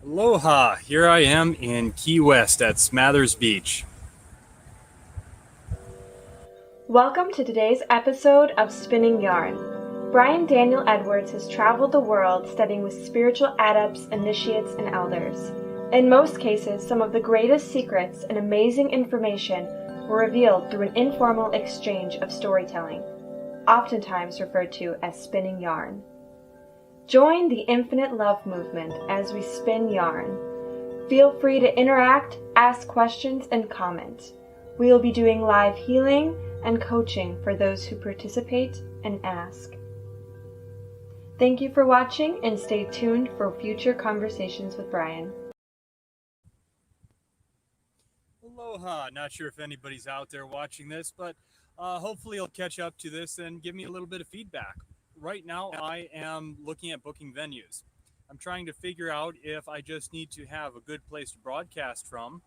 Aloha, here I am in Key West at Smathers Beach. Welcome to today's episode of Spinning Yarn. Brian Daniel Edwards has traveled the world studying with spiritual adepts, initiates, and elders. In most cases, some of the greatest secrets and amazing information were revealed through an informal exchange of storytelling, oftentimes referred to as spinning yarn. Join the Infinite Love Movement as we spin yarn. Feel free to interact, ask questions, and comment. We will be doing live healing and coaching for those who participate and ask. Thank you for watching and stay tuned for future conversations with Brian. Aloha, not sure if anybody's out there watching this, but hopefully you'll catch up to this and give me a little bit of feedback. Right now, I am looking at booking venues. I'm trying to figure out if I just need to have a good place to broadcast from,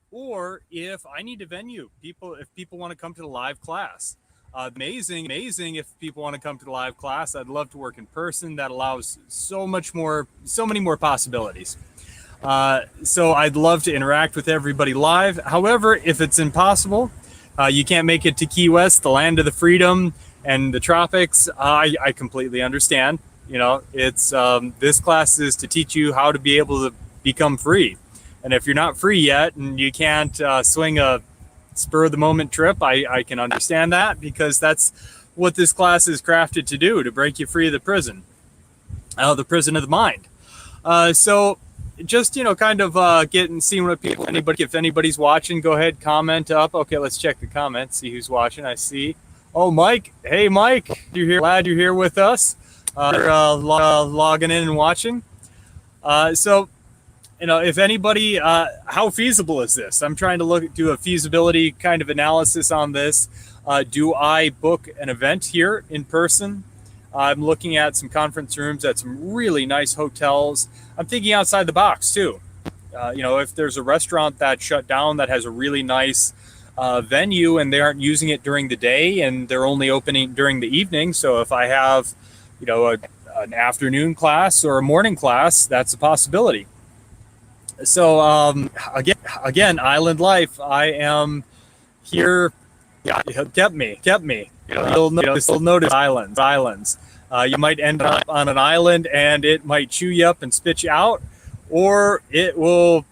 or if I need a venue. If people want to come to the live class. Amazing if people want to come to the live class. I'd love to work in person. That allows so many more possibilities. So I'd love to interact with everybody live. However, if it's impossible, you can't make it to Key West, the land of the freedom and the tropics, I completely understand. You know, it's this class is to teach you how to be able to become free. And if you're not free yet and you can't swing a spur of the moment trip, I can understand that, because that's what this class is crafted to do, to break you free of the prison of the mind. So just, kind of seeing what people, if anybody's watching, go ahead, comment up. Okay, let's check the comments, see who's watching. I see. Oh, Mike. Hey, Mike. You're here. Glad you're here with us. Logging in and watching. So, if anybody, how feasible is this? I'm trying to do a feasibility kind of analysis on this. Do I book an event here in person? I'm looking at some conference rooms at some really nice hotels. I'm thinking outside the box too. If there's a restaurant that shut down that has a really nice venue and they aren't using it during the day and they're only opening during the evening. So if I have, an afternoon class or a morning class, that's a possibility. So again, island life. I am here. Yeah, it kept me. You'll notice islands. You might end up on an island and it might chew you up and spit you out, or it will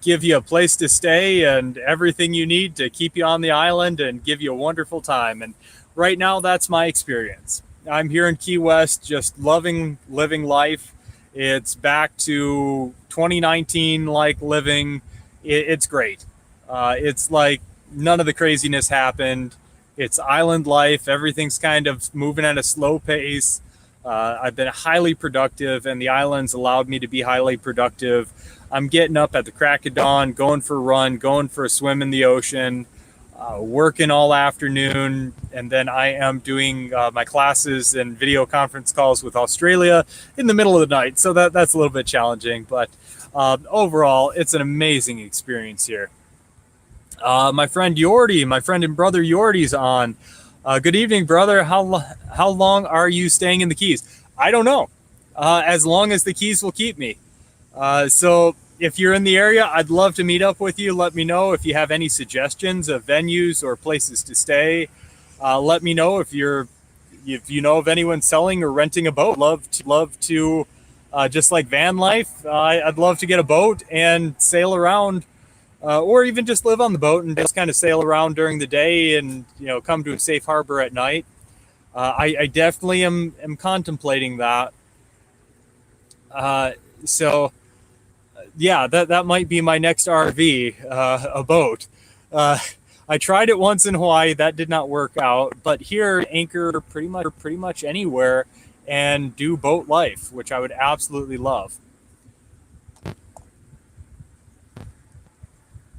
give you a place to stay and everything you need to keep you on the island and give you a wonderful time. And right now, that's my experience. I'm here in Key West, just living life. It's back to 2019 like living. It's great. It's like none of the craziness happened. It's island life. Everything's kind of moving at a slow pace. I've been highly productive, and the islands allowed me to be highly productive. I'm getting up at the crack of dawn, going for a run, going for a swim in the ocean, working all afternoon, and then I am doing my classes and video conference calls with Australia in the middle of the night. So that's a little bit challenging, but overall, it's an amazing experience here. My friend and brother Yordi's on. Good evening, brother. How long are you staying in the Keys? I don't know. As long as the Keys will keep me. So if you're in the area, I'd love to meet up with you. Let me know if you have any suggestions of venues or places to stay. Let me know if you know of anyone selling or renting a boat. Love to just like van life. I'd love to get a boat and sail around, or even just live on the boat and just kind of sail around during the day and come to a safe harbor at night. I definitely am contemplating that. So yeah, that might be my next RV, a boat. I tried it once in Hawaii. That did not work out. But here, anchor pretty much anywhere and do boat life, which I would absolutely love.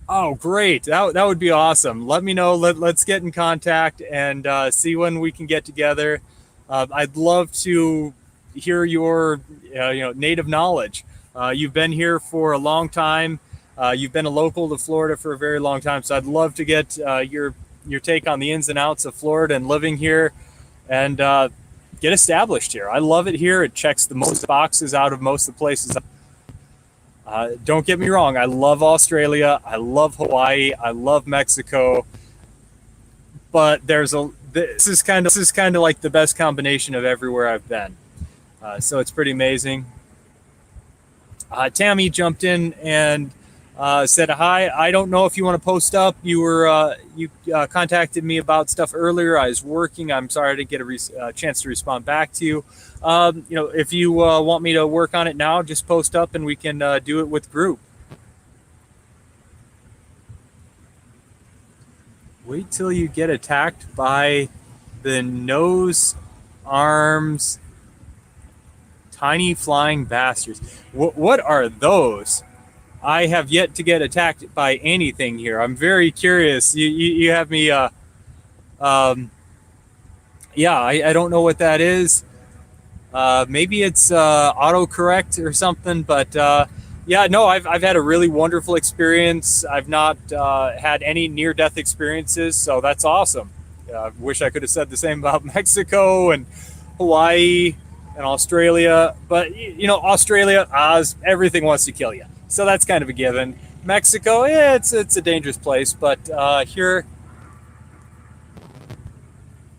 Oh, great. That would be awesome. Let me know. Let's get in contact and see when we can get together. I'd love to hear your native knowledge. You've been here for a long time. You've been a local to Florida for a very long time. So I'd love to get your take on the ins and outs of Florida and living here and get established here. I love it here. It checks the most boxes out of most of the places Don't get me wrong. I love Australia. I love Hawaii. I love Mexico. But this is kind of like the best combination of everywhere I've been. So it's pretty amazing. Tammy jumped in and said hi. I don't know if you want to post up. You contacted me about stuff earlier. I was working. I'm sorry I didn't get a chance to respond back to you. If you want me to work on it now, just post up and we can do it with group. Wait till you get attacked by the nose arms tiny flying bastards. What are those? I have yet to get attacked by anything here. I'm very curious. You have me. Yeah, I don't know what that is. Maybe it's autocorrect or something. But yeah, no, I've had a really wonderful experience. I've not had any near-death experiences, so that's awesome. I wish I could have said the same about Mexico and Hawaii and Australia, but Australia, Oz, everything wants to kill you, so that's kind of a given. Mexico, yeah, it's a dangerous place, but here,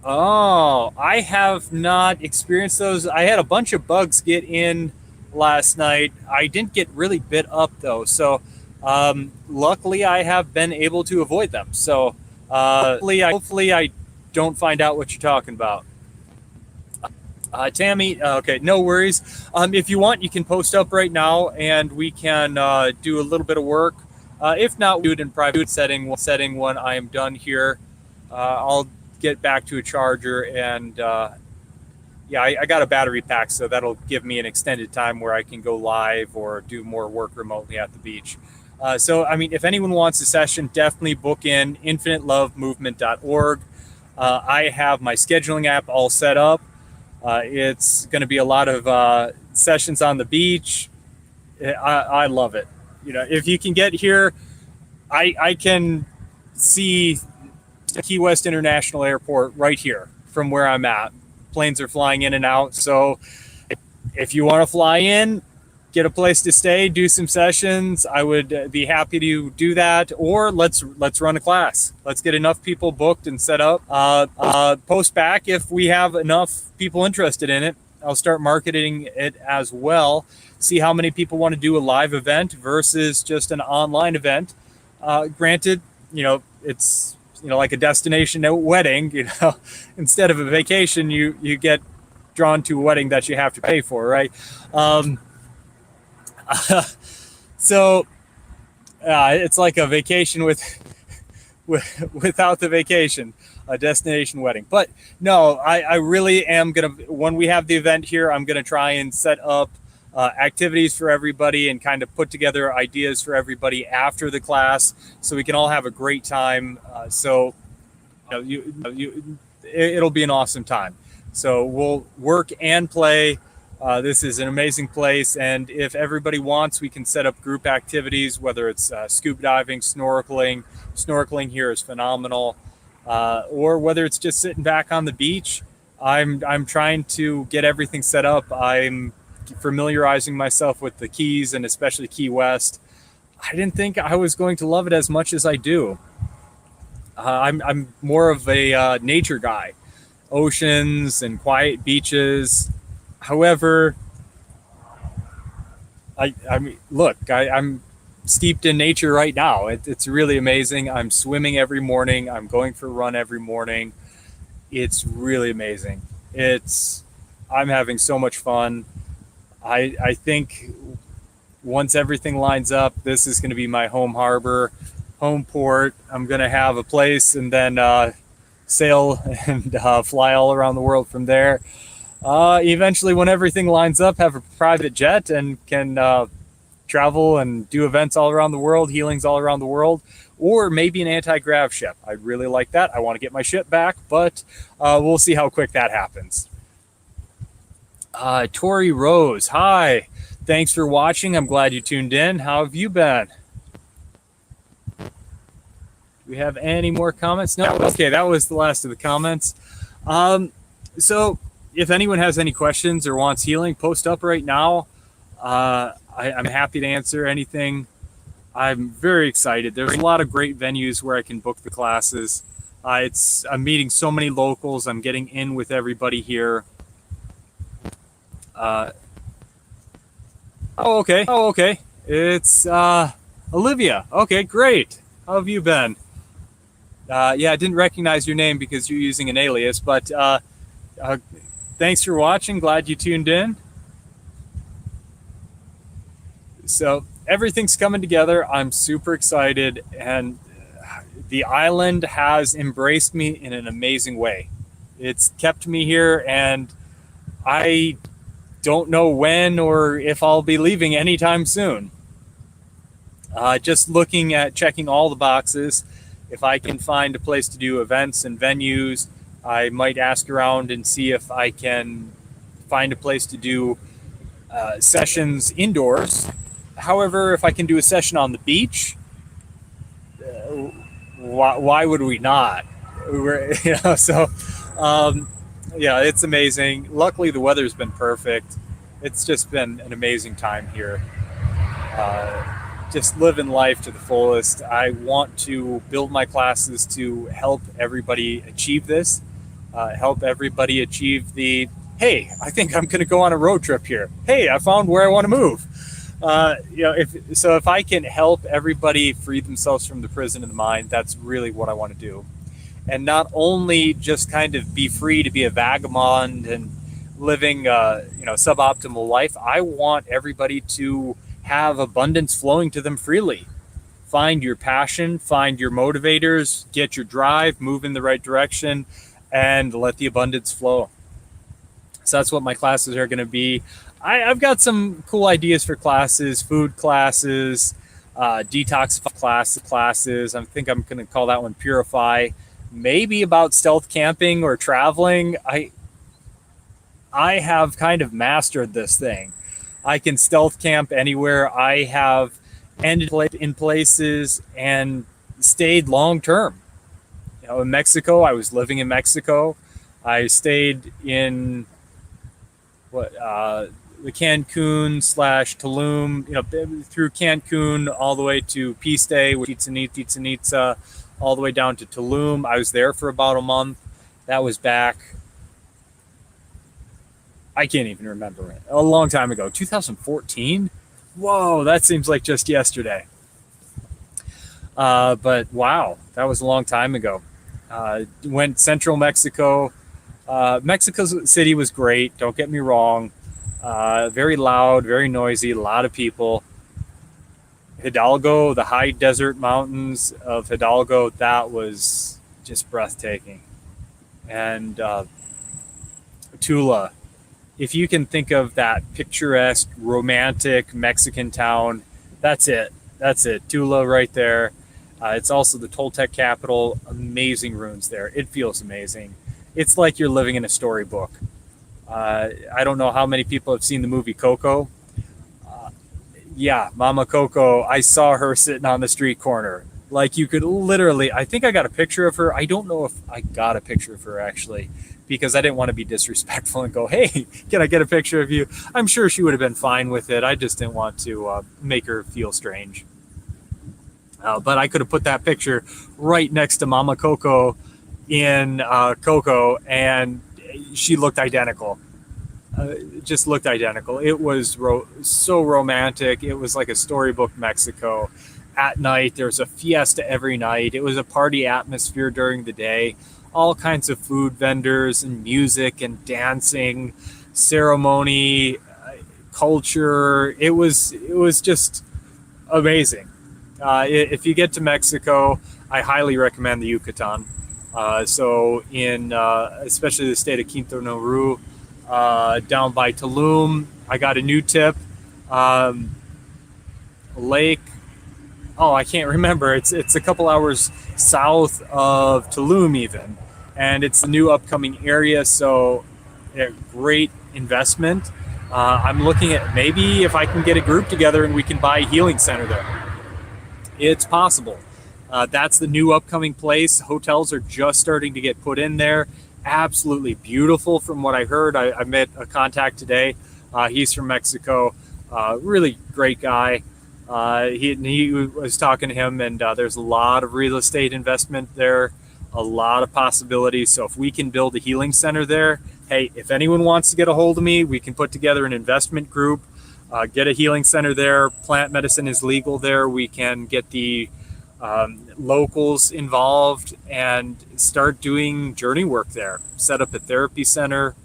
oh, I have not experienced those. I had a bunch of bugs get in last night. I didn't get really bit up though, so luckily I have been able to avoid them. So hopefully I don't find out what you're talking about. Tammy, okay, no worries. If you want, you can post up right now and we can do a little bit of work. If not, we'll do it in private setting when I am done here. I'll get back to a charger and yeah, I got a battery pack, so that'll give me an extended time where I can go live or do more work remotely at the beach. So, I mean, if anyone wants a session, definitely book in infinitelovemovement.org. I have my scheduling app all set up. It's going to be a lot of sessions on the beach. I love it. If you can get here, I can see Key West International Airport right here from where I'm at. Planes are flying in and out. So if you want to fly in, get a place to stay, do some sessions, I would be happy to do that. Or let's run a class. Let's get enough people booked and set up. Post back if we have enough people interested in it. I'll start marketing it as well. See how many people want to do a live event versus just an online event. Granted, it's like a destination wedding. Instead of a vacation, you get drawn to a wedding that you have to pay for, right? So it's like a vacation without the vacation, a destination wedding. But no, I really am gonna, when we have the event here, I'm gonna try and set up activities for everybody and kind of put together ideas for everybody after the class, so we can all have a great time. So it'll be an awesome time. So we'll work and play. This is an amazing place, and if everybody wants, we can set up group activities, whether it's scuba diving, snorkeling. Snorkeling here is phenomenal, or whether it's just sitting back on the beach. I'm trying to get everything set up. I'm familiarizing myself with the Keys and especially Key West. I didn't think I was going to love it as much as I do. I'm more of a nature guy, oceans and quiet beaches. However, I mean, look, I'm steeped in nature right now. It's really amazing. I'm swimming every morning. I'm going for a run every morning. It's really amazing. I'm having so much fun. I think once everything lines up, this is going to be my home harbor, home port. I'm going to have a place and then sail and fly all around the world from there. Eventually, when everything lines up, have a private jet and can travel and do events all around the world, healings all around the world, or maybe an anti-grav ship. I'd really like that. I want to get my ship back, but we'll see how quick that happens. Tori Rose, hi. Thanks for watching. I'm glad you tuned in. How have you been? Do we have any more comments? No? Okay, that was the last of the comments. So if anyone has any questions or wants healing, post up right now. I'm happy to answer anything. I'm very excited. There's a lot of great venues where I can book the classes. I'm meeting so many locals. I'm getting in with everybody here. Okay. It's Olivia. Okay, great. How have you been? Yeah, I didn't recognize your name because you're using an alias, but thanks for watching. Glad you tuned in. So everything's coming together. I'm super excited, and the island has embraced me in an amazing way. It's kept me here, and I don't know when or if I'll be leaving anytime soon. Just looking at checking all the boxes. If I can find a place to do events and venues, I might ask around and see if I can find a place to do sessions indoors. However, if I can do a session on the beach, why would we not? Yeah, it's amazing. Luckily, the weather's been perfect. It's just been an amazing time here. Just living life to the fullest. I want to build my classes to help everybody achieve this, help everybody achieve hey, I think I'm going to go on a road trip here. Hey, I found where I want to move. If I can help everybody free themselves from the prison of the mind, that's really what I want to do. And not only just kind of be free to be a vagabond and living suboptimal life. I want everybody to have abundance flowing to them freely. Find your passion, find your motivators, get your drive, move in the right direction, and let the abundance flow. So that's what my classes are going to be. I've got some cool ideas for classes, food classes, detox classes. I think I'm going to call that one Purify. Maybe about stealth camping or traveling. I have kind of mastered this thing. I can stealth camp anywhere. I have ended in places and stayed long term. In Mexico, I was living in Mexico. I stayed in the Cancun / Tulum, through Cancun all the way to Piste, Chichen Itza, all the way down to Tulum. I was there for about a month. That was back, I can't even remember it, a long time ago, 2014. Whoa, that seems like just yesterday. But wow, that was a long time ago. Went central Mexico. Mexico City was great, don't get me wrong. Very loud, very noisy, a lot of people. Hidalgo, the high desert mountains of Hidalgo, that was just breathtaking. And Tula, if you can think of that picturesque, romantic Mexican town, that's it. Tula right there. It's also the Toltec capital. Amazing ruins there. It feels amazing. It's like you're living in a storybook. I don't know how many people have seen the movie Coco. Yeah, Mama Coco. I saw her sitting on the street corner. Like, you could literally, I think I got a picture of her. I don't know if I got a picture of her actually, because I didn't want to be disrespectful and go, hey, can I get a picture of you? I'm sure she would have been fine with it. I just didn't want to make her feel strange. But I could have put that picture right next to Mama Coco in Coco, and she looked identical. Just looked identical. It was so romantic. It was like a storybook Mexico. At night, there was a fiesta every night. It was a party atmosphere during the day. All kinds of food vendors and music and dancing, ceremony, culture. It was just amazing. If you get to Mexico, I highly recommend the Yucatan. So in especially the state of Quintana Roo, down by Tulum, I got a new tip. Lake, I can't remember. It's a couple hours south of Tulum even, and it's a new upcoming area. So a great investment. I'm looking at maybe if I can get a group together and we can buy a healing center there. It's possible. That's the new upcoming place. Hotels are just starting to get put in there. Absolutely beautiful from what I heard. I met a contact today. He's from Mexico. Really great guy. He was talking to him, and there's a lot of real estate investment there, a lot of possibilities. So if we can build a healing center there, hey, if anyone wants to get a hold of me, we can put together an investment group, get a healing center there. Plant medicine is legal there. We can get the locals involved and start doing journey work there, set up a therapy center.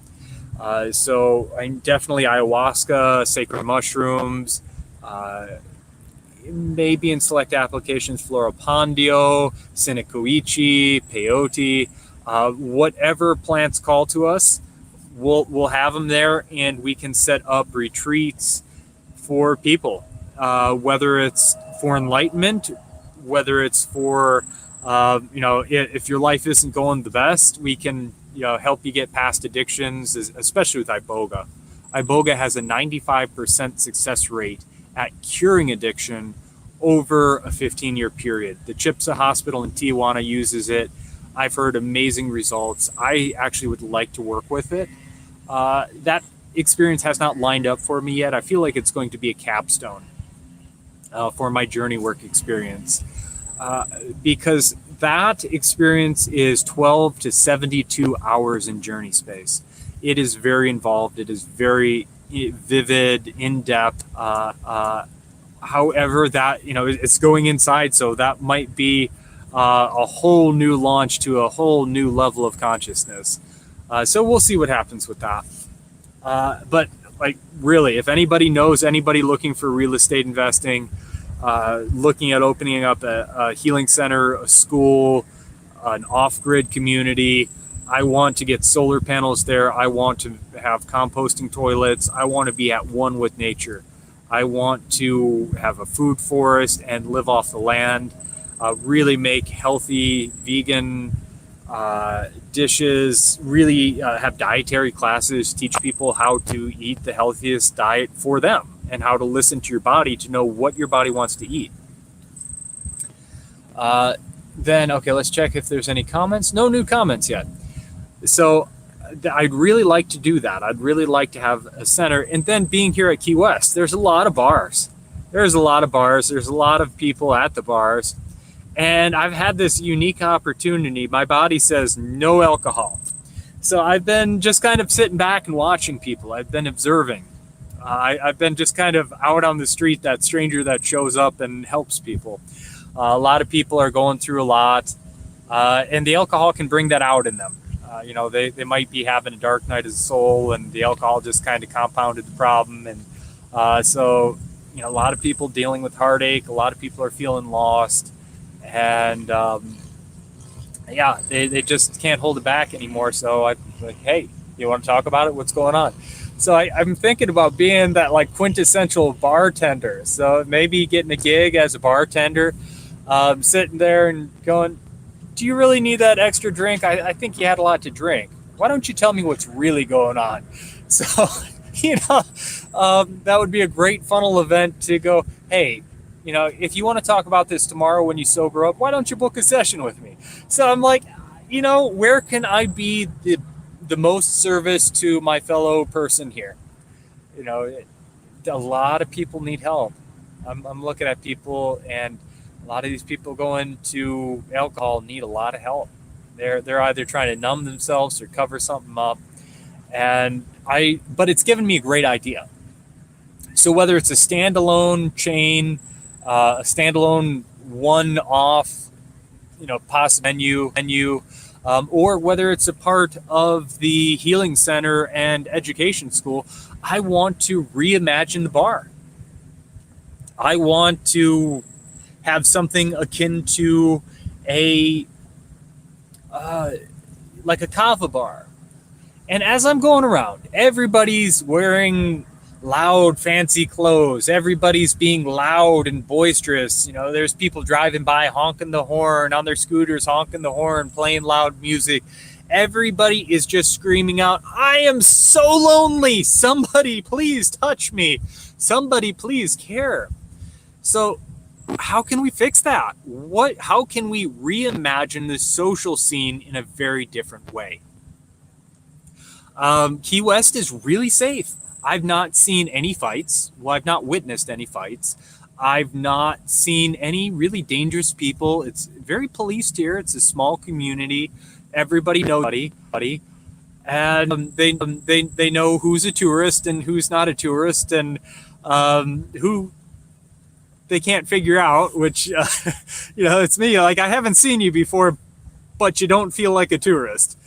So I definitely ayahuasca, sacred mushrooms, maybe in select applications, Floropondio, Sinakoichi, peyote, whatever plants call to us, we'll have them there, and we can set up retreats for people, whether it's for enlightenment, whether it's for, if your life isn't going the best, we can, help you get past addictions, especially with Iboga. Iboga has a 95% success rate at curing addiction over a 15-year period. The Chipsa Hospital in Tijuana uses it. I've heard amazing results. I actually would like to work with it. That experience has not lined up for me yet. I feel like it's going to be a capstone for my journey work experience, because that experience is 12 to 72 hours in journey space. It is very involved. It is very vivid, in-depth. However, that, it's going inside, so that might be a whole new launch to a whole new level of consciousness. So we'll see what happens with that. But really, if anybody knows anybody looking for real estate investing, looking at opening up a healing center, a school, an off-grid community, I want to get solar panels there. I want to have composting toilets. I want to be at one with nature. I want to have a food forest and live off the land, really make healthy vegan dishes, really have dietary classes, teach people how to eat the healthiest diet for them and how to listen to your body to know what your body wants to eat. Then, okay, let's check if there's any comments. No new comments yet. So I'd really like to do that. I'd really like to have a center. And then being here at Key West, there's a lot of bars. There's a lot of people at the bars. And I've had this unique opportunity. My body says no alcohol. So I've been just kind of sitting back and watching people. I've been observing. I've been just kind of out on the street, that stranger that shows up and helps people. A lot of people are going through a lot. And the alcohol can bring that out in them. They might be having a dark night of the soul, and the alcohol just kind of compounded the problem. And so a lot of people dealing with heartache. A lot of people are feeling lost. And they just can't hold it back anymore. So I'm like, hey, you want to talk about it? What's going on? So I'm thinking about being that quintessential bartender. So maybe getting a gig as a bartender, sitting there and going, do you really need that extra drink? I think you had a lot to drink. Why don't you tell me what's really going on? So, that would be a great funnel event to go, hey, if you want to talk about this tomorrow when you sober up, why don't you book a session with me? So I'm like, where can I be the most service to my fellow person here? A lot of people need help. I'm looking at people, and a lot of these people going to alcohol need a lot of help. They're either trying to numb themselves or cover something up. But it's given me a great idea. So whether it's a standalone chain, a standalone one-off, possible menu, or whether it's a part of the healing center and education school, I want to reimagine the bar. I want to have something akin to a kava bar. And as I'm going around, everybody's wearing loud, fancy clothes. Everybody's being loud and boisterous. There's people driving by honking the horn on their scooters, honking the horn, playing loud music. Everybody is just screaming out, I am so lonely. Somebody please touch me. Somebody please care. So how can we fix that? How can we reimagine the social scene in a very different way? Key West is really safe. I've not seen any fights. Well, I've not witnessed any fights. I've not seen any really dangerous people. It's very policed here. It's a small community. Everybody knows everybody, and they know who's a tourist and who's not a tourist, and who they can't figure out. Which it's me. Like, I haven't seen you before, but you don't feel like a tourist.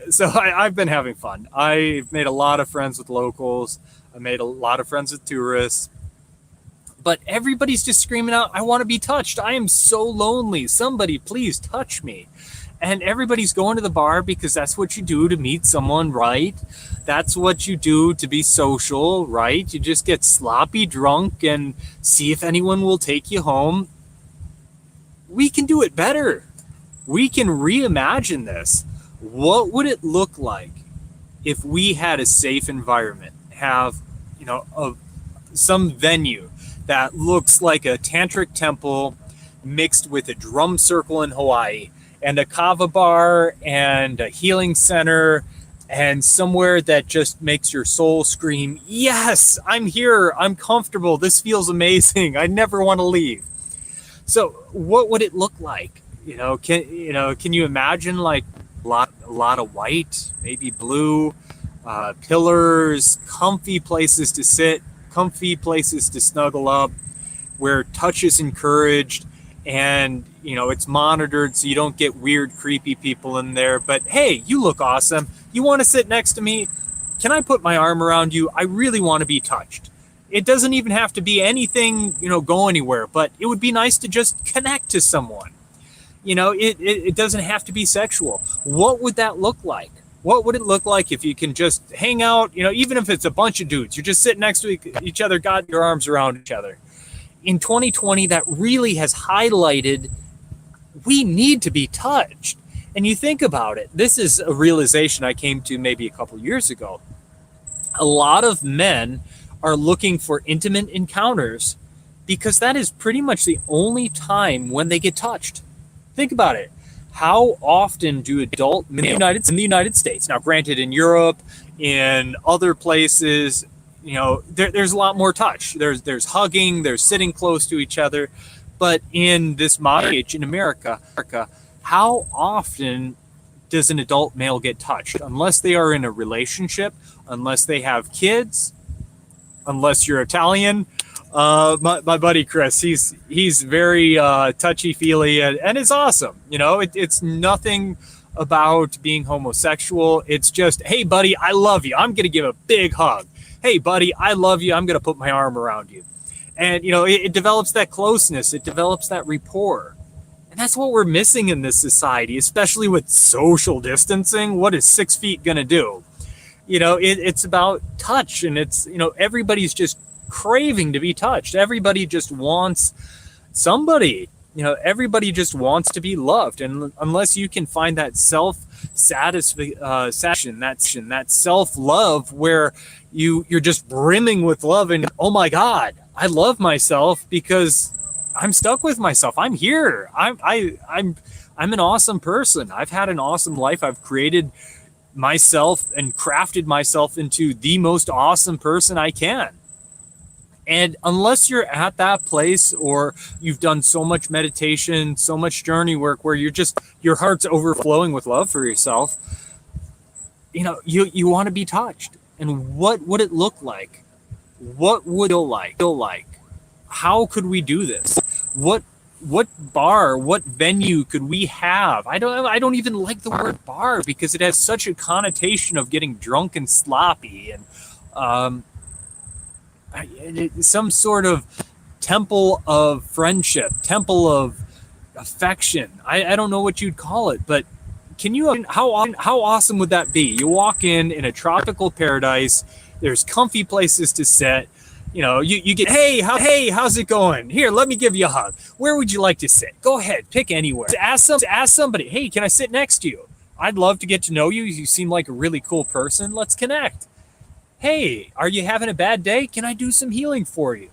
So I've been having fun. I've made a lot of friends with locals. I made a lot of friends with tourists. But everybody's just screaming out, I want to be touched. I am so lonely. Somebody please touch me. And everybody's going to the bar because that's what you do to meet someone, right? That's what you do to be social, right? You just get sloppy drunk and see if anyone will take you home. We can do it better. We can reimagine this. What would it look like if we had a safe environment, have, some venue that looks like a tantric temple mixed with a drum circle in Hawaii, and a kava bar and a healing center, and somewhere that just makes your soul scream, yes, I'm here, I'm comfortable, this feels amazing, I never want to leave. So what would it look like? Can you imagine, like, a lot of white, maybe blue, pillars, comfy places to sit, comfy places to snuggle up, where touch is encouraged, and it's monitored so you don't get weird, creepy people in there. But hey, you look awesome. You want to sit next to me? Can I put my arm around you? I really want to be touched. It doesn't even have to be anything, go anywhere, but it would be nice to just connect to someone. It doesn't have to be sexual. What would that look like? What would it look like if you can just hang out, even if it's a bunch of dudes, you're just sitting next to each other, got your arms around each other. In 2020, that really has highlighted we need to be touched. And you think about it, this is a realization I came to maybe a couple years ago. A lot of men are looking for intimate encounters because that is pretty much the only time when they get touched. Think about it. How often do adult males in the United States, now granted in Europe, in other places, there's a lot more touch. There's hugging, there's sitting close to each other. But in this modern age in America, how often does an adult male get touched? Unless they are in a relationship, unless they have kids, unless you're Italian. My buddy Chris, he's very touchy-feely, and it's awesome. It's nothing about being homosexual. It's just, hey, buddy, I love you. I'm going to give a big hug. Hey, buddy, I love you. I'm going to put my arm around you. And, it develops that closeness. It develops that rapport. And that's what we're missing in this society, especially with social distancing. What is 6 feet going to do? It's about touch, and it's, everybody's just craving to be touched. Everybody just wants somebody. Everybody just wants to be loved, and unless you can find that self-satisfaction, that self-love where you're just brimming with love, and oh my God, I love myself because I'm stuck with myself. I'm here. I'm an awesome person. I've had an awesome life. I've created myself and crafted myself into the most awesome person I can. And unless you're at that place, or you've done so much meditation, so much journey work where your heart's overflowing with love for yourself, you want to be touched. And what would it look like? What would it feel like? How could we do this? What bar, what venue could we have? I don't even like the word bar because it has such a connotation of getting drunk and sloppy, and some sort of temple of friendship, temple of affection. I don't know what you'd call it, but how awesome would that be? You walk in a tropical paradise. There's comfy places to sit. You get, hey, how's it going? Here, let me give you a hug. Where would you like to sit? Go ahead, pick anywhere. Ask somebody, hey, can I sit next to you? I'd love to get to know you. You seem like a really cool person. Let's connect. Hey, are you having a bad day? Can I do some healing for you?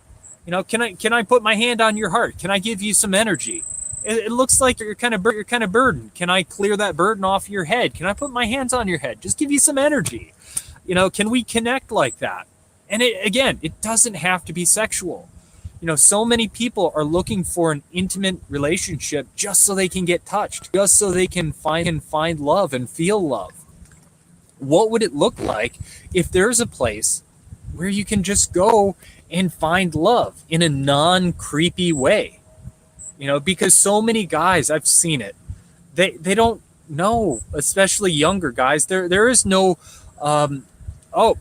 Can I put my hand on your heart? Can I give you some energy? It looks like you're kind of burdened. Can I clear that burden off your head? Can I put my hands on your head? Just give you some energy. Can we connect like that? And again, it doesn't have to be sexual. So many people are looking for an intimate relationship just so they can get touched, just so they can find love and feel love. What would it look like if there's a place where you can just go and find love in a non-creepy way? Because so many guys, I've seen it, they don't know, especially younger guys. There is no oh,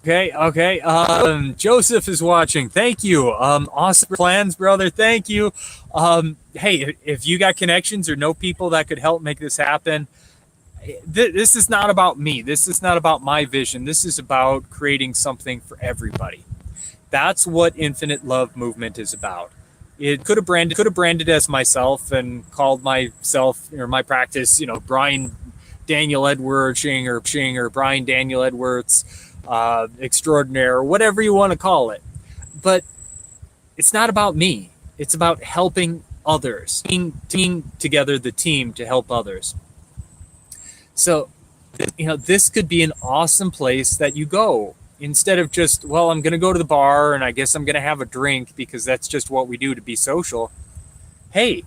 okay. Joseph is watching. Thank you. Awesome plans, brother. Thank you. Hey, if you got connections or know people that could help make this happen, this is not about me. This is not about my vision. This is about creating something for everybody. That's what Infinite Love Movement is about. It could have branded as myself and called myself or my practice, Brian Daniel Edwards or Brian Daniel Edwards extraordinaire, or whatever you want to call it. But it's not about me. It's about helping others, teaming together the team to help others. So, this could be an awesome place that you go instead of just, well, I'm going to go to the bar and I guess I'm going to have a drink because that's just what we do to be social. Hey,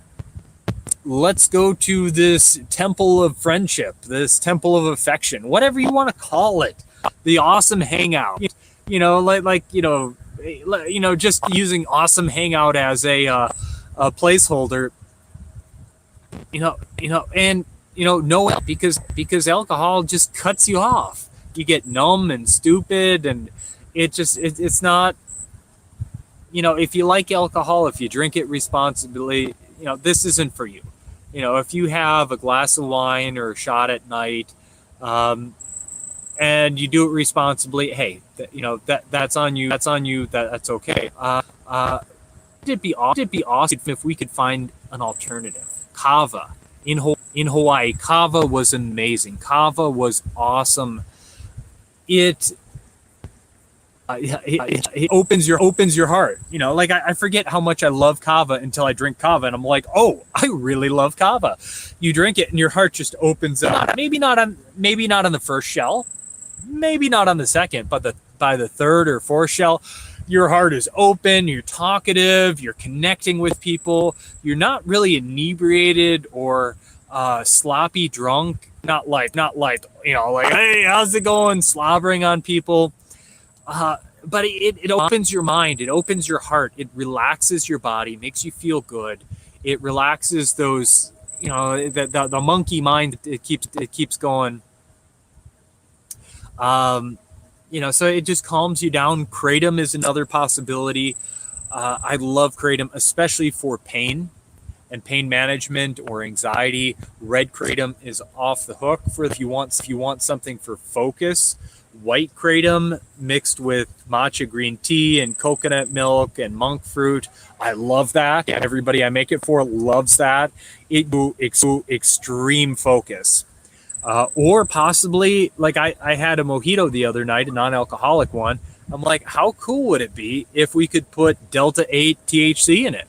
let's go to this temple of friendship, this temple of affection, whatever you want to call it. The awesome hangout, just using awesome hangout as a placeholder, and no, because alcohol just cuts you off. You get numb and stupid, and it's not, if you like alcohol, if you drink it responsibly, this isn't for you. If you have a glass of wine or a shot at night, and you do it responsibly, hey, that's on you. That's okay. It'd be awesome if we could find an alternative. Kava in Hawaii. Kava was amazing. Kava was awesome. It opens your heart. I forget how much I love kava until I drink kava, and I'm like, oh, I really love kava. You drink it, and your heart just opens up. Maybe not on the first shell, maybe not on the second, but by the third or fourth shell, your heart is open. You're talkative. You're connecting with people. You're not really inebriated or sloppy drunk. Not like hey, how's it going? Slobbering on people. But it opens your mind. It opens your heart. It relaxes your body, makes you feel good. It relaxes those, the monkey mind. It keeps going. So it just calms you down. Kratom is another possibility. I love Kratom, especially for pain and pain management or anxiety. Red Kratom is off the hook for if you want something for focus. White Kratom mixed with matcha green tea and coconut milk and monk fruit. I love that. Everybody I make it for loves that. It do extreme focus. Or possibly, like I had a mojito the other night, a non-alcoholic one. I'm like, how cool would it be if we could put Delta 8 THC in it?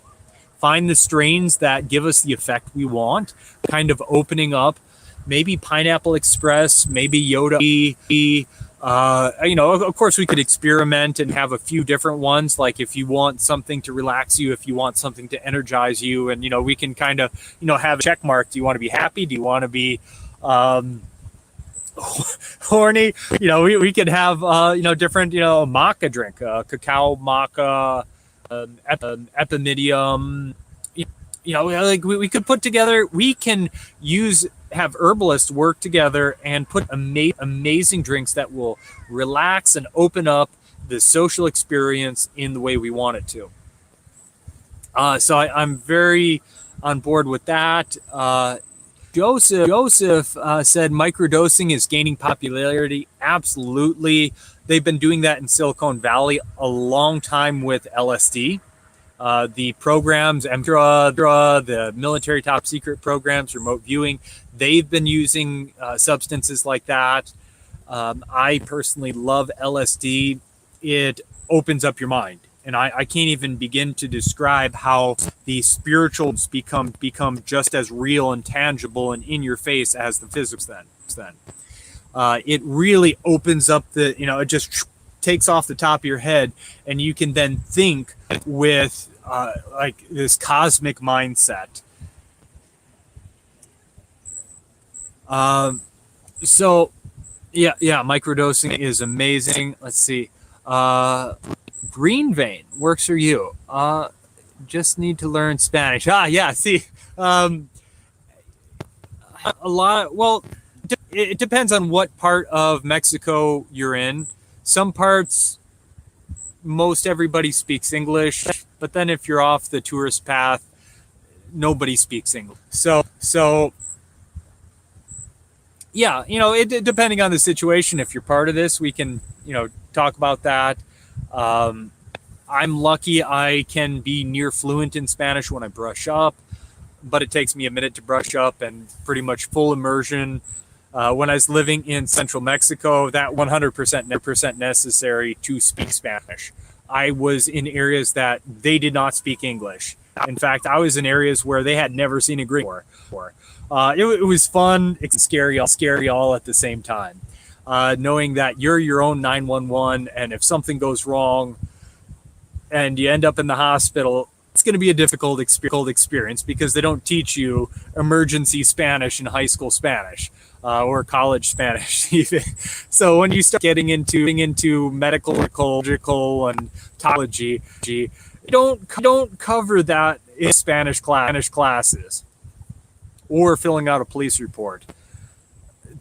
Find the strains that give us the effect we want, kind of opening up, maybe Pineapple Express, maybe Yoda. Of course we could experiment and have a few different ones. Like if you want something to relax you, if you want something to energize you, and, we can kind of, have a check mark. Do you want to be happy? Do you want to be, horny? We could have, different, maca drink, cacao maca, epimedium. We could put together, we can have herbalists work together and put amazing drinks that will relax and open up the social experience in the way we want it to. So I'm very on board with that. Joseph said microdosing is gaining popularity. Absolutely. They've been doing that in Silicon Valley a long time with LSD. The programs, MDRA, the military top secret programs, remote viewing, they've been using substances like that. I personally love LSD. It opens up your mind. And I can't even begin to describe how the spirituals become just as real and tangible and in your face as the physics then. it really opens up it just takes off the top of your head, and you can then think with like this cosmic mindset. So yeah, microdosing is amazing. Let's see. Green vein works for you. Just need to learn Spanish. Yeah. See, a lot. Well, it depends on what part of Mexico you're in. Some parts, most everybody speaks English, but then if you're off the tourist path, nobody speaks English. So yeah, depending on the situation, if you're part of this, we can, talk about that. I'm lucky I can be near fluent in Spanish when I brush up, but it takes me a minute to brush up, and pretty much full immersion. When I was living in central Mexico, that 100% necessary to speak Spanish. I was in areas that they did not speak English. In fact, I was in areas where they had never seen a green before. It was fun, it's scary all at the same time. Knowing that you're your own 911, and if something goes wrong and you end up in the hospital, it's going to be a difficult experience because they don't teach you emergency Spanish in high school Spanish or college Spanish even. So when you start getting into medical and topology, don't cover that in Spanish classes or filling out a police report.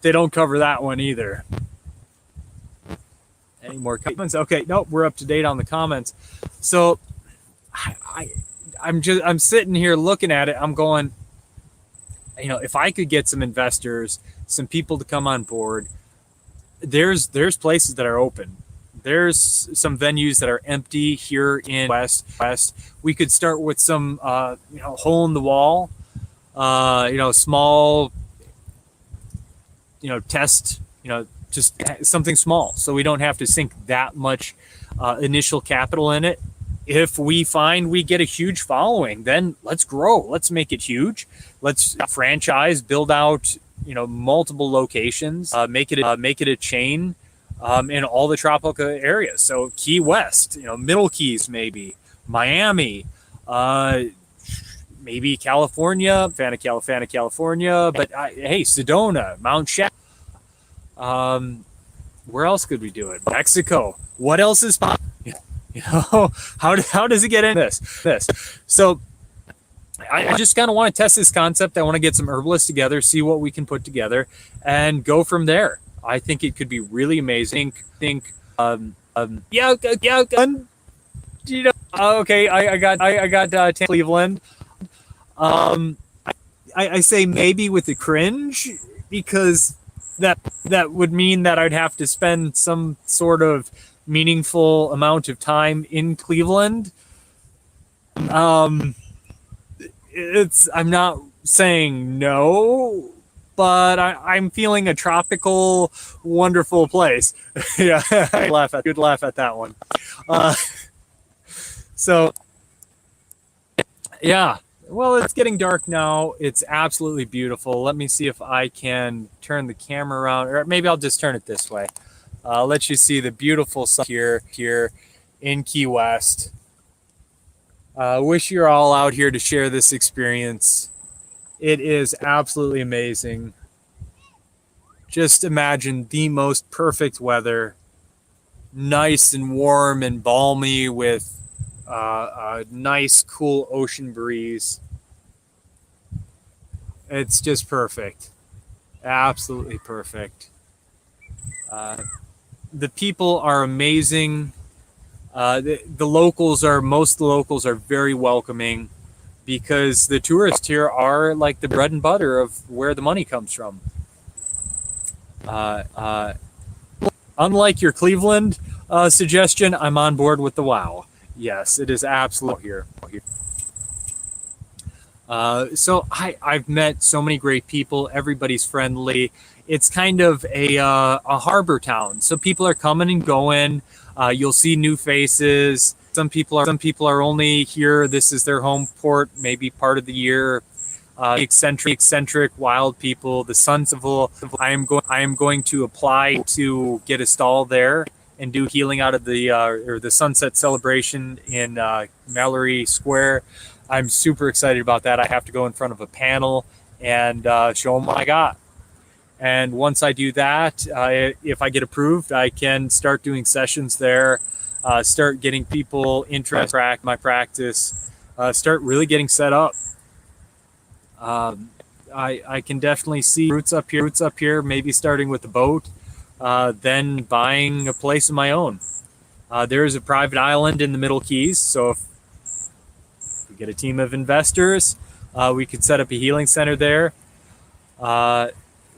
They don't cover that one either. Any more comments? Okay, nope, we're up to date on the comments. So I'm sitting here looking at it. I'm going, if I could get some investors, some people to come on board, there's places that are open. There's some venues that are empty here in West. We could start with some, hole in the wall, small, test, just something small, so we don't have to sink that much initial capital in it. If we find we get a huge following, then let's grow. Let's make it huge. Let's franchise, build out, multiple locations, make it a chain in all the tropical areas. So Key West, Middle Keys, maybe Miami, maybe California, fan of California, but hey, Sedona, Mount Shasta. Where else could we do it? Mexico. What else is possible? How does it get in this? So I just kind of want to test this concept. I want to get some herbalists together, see what we can put together, and go from there. I think it could be really amazing. Okay. I got Cleveland. I say maybe with the cringe, because that would mean that I'd have to spend some sort of meaningful amount of time in Cleveland. I'm not saying no, but I'm feeling a tropical, wonderful place. Yeah, good laugh at that one. So yeah. Well, it's getting dark now. It's absolutely beautiful. Let me see if I can turn the camera around, or maybe I'll just turn it this way. Let you see the beautiful sun here in Key West. Wish you're all out here to share this experience. It is absolutely amazing. Just imagine the most perfect weather, nice and warm and balmy with a nice, cool ocean breeze. It's just perfect. Absolutely perfect. The people are amazing. Most of the locals are very welcoming, because the tourists here are like the bread and butter of where the money comes from. Unlike your Cleveland suggestion, I'm on board with the wow. Yes, it is absolutely here. So I've met so many great people. Everybody's friendly. It's kind of a harbor town, so people are coming and going. You'll see new faces. Some people are only here. This is their home port, maybe part of the year. eccentric wild people, the Sons of Evil. I am going to apply to get a stall there and do healing out of the or the Sunset Celebration in Mallory Square. I'm super excited about that. I have to go in front of a panel and show them what I got. And once I do that, if I get approved, I can start doing sessions there, start getting people interested in my practice, start really getting set up. I can definitely see roots up here, maybe starting with the boat, then buying a place of my own. There is a private island in the Middle Keys, so if we get a team of investors, we could set up a healing center there.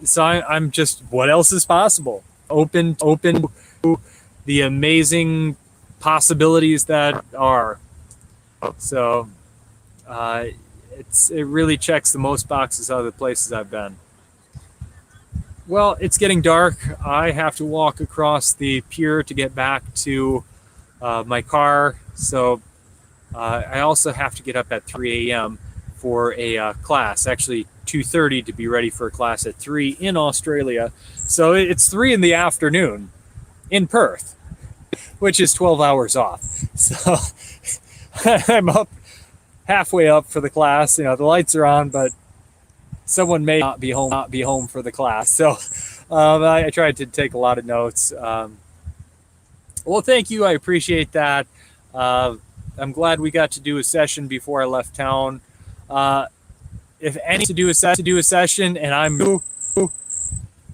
So I'm just, what else is possible? Open to the amazing possibilities that are. So it really checks the most boxes out of the places I've been. Well, it's getting dark. I have to walk across the pier to get back to my car. So I also have to get up at 3 a.m. for a class, actually 2:30 to be ready for a class at 3 in Australia. So it's 3 in the afternoon in Perth, which is 12 hours off. So I'm up halfway up for the class. You know, the lights are on, but someone may not be home for the class. So I tried to take a lot of notes. Well, thank you. I appreciate that. I'm glad we got to do a session before I left town. If any to do a session, and I'm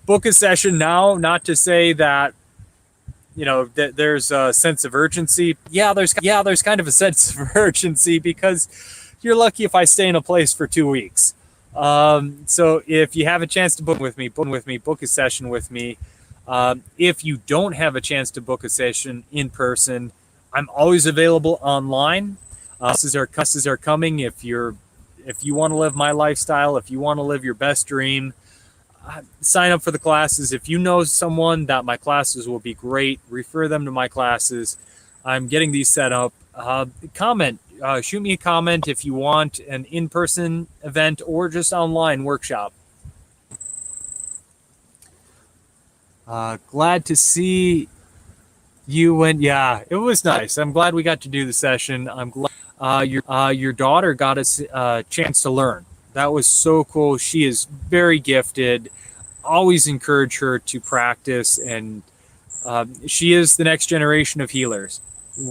book a session now, not to say that, you know, that there's a sense of urgency. Yeah, there's kind of a sense of urgency because you're lucky if I stay in a place for 2 weeks. So if you have a chance to book with me, book a session with me. If you don't have a chance to book a session in person, I'm always available online. Classes are coming. If you want to live my lifestyle, if you want to live your best dream, sign up for the classes. If you know someone that my classes will be great, refer them to my classes. I'm getting these set up. Comment, shoot me a comment if you want an in-person event or just online workshop. Glad to see you went. Yeah, it was nice. I'm glad we got to do the session. I'm glad your daughter got us a chance to learn. That was so cool. She is very gifted. Always encourage her to practice, and she is the next generation of healers.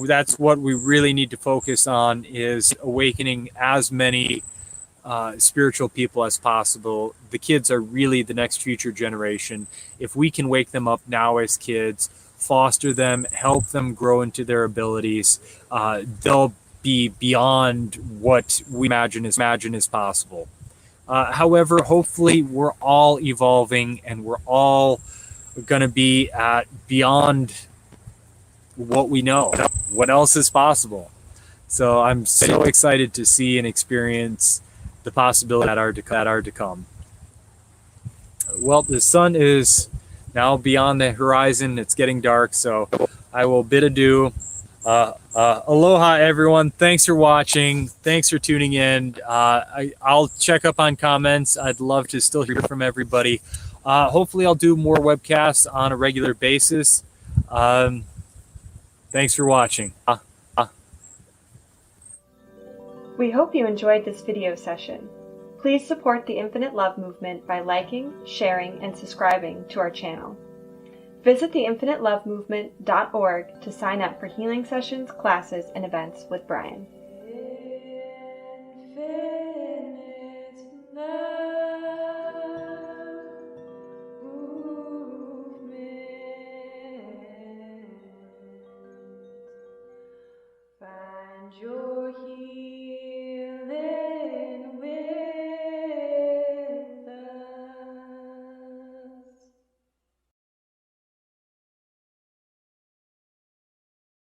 That's what we really need to focus on, is awakening as many spiritual people as possible. The kids are really the next future generation. If we can wake them up now as kids, foster them, help them grow into their abilities, they'll be beyond what we imagine is possible. However, hopefully we're all evolving and we're all going to be at beyond what we know. What else is possible? So I'm so excited to see and experience the possibilities that are to come. Well, the sun is now beyond the horizon. It's getting dark, so I will bid adieu. Aloha, everyone. Thanks for watching. Thanks for tuning in. I'll check up on comments. I'd love to still hear from everybody. Hopefully I'll do more webcasts on a regular basis. Thanks for watching. We hope you enjoyed this video session. Please support the Infinite Love Movement by liking, sharing, and subscribing to our channel. Visit theinfinitelovemovement.org to sign up for healing sessions, classes, and events with Brian. Find your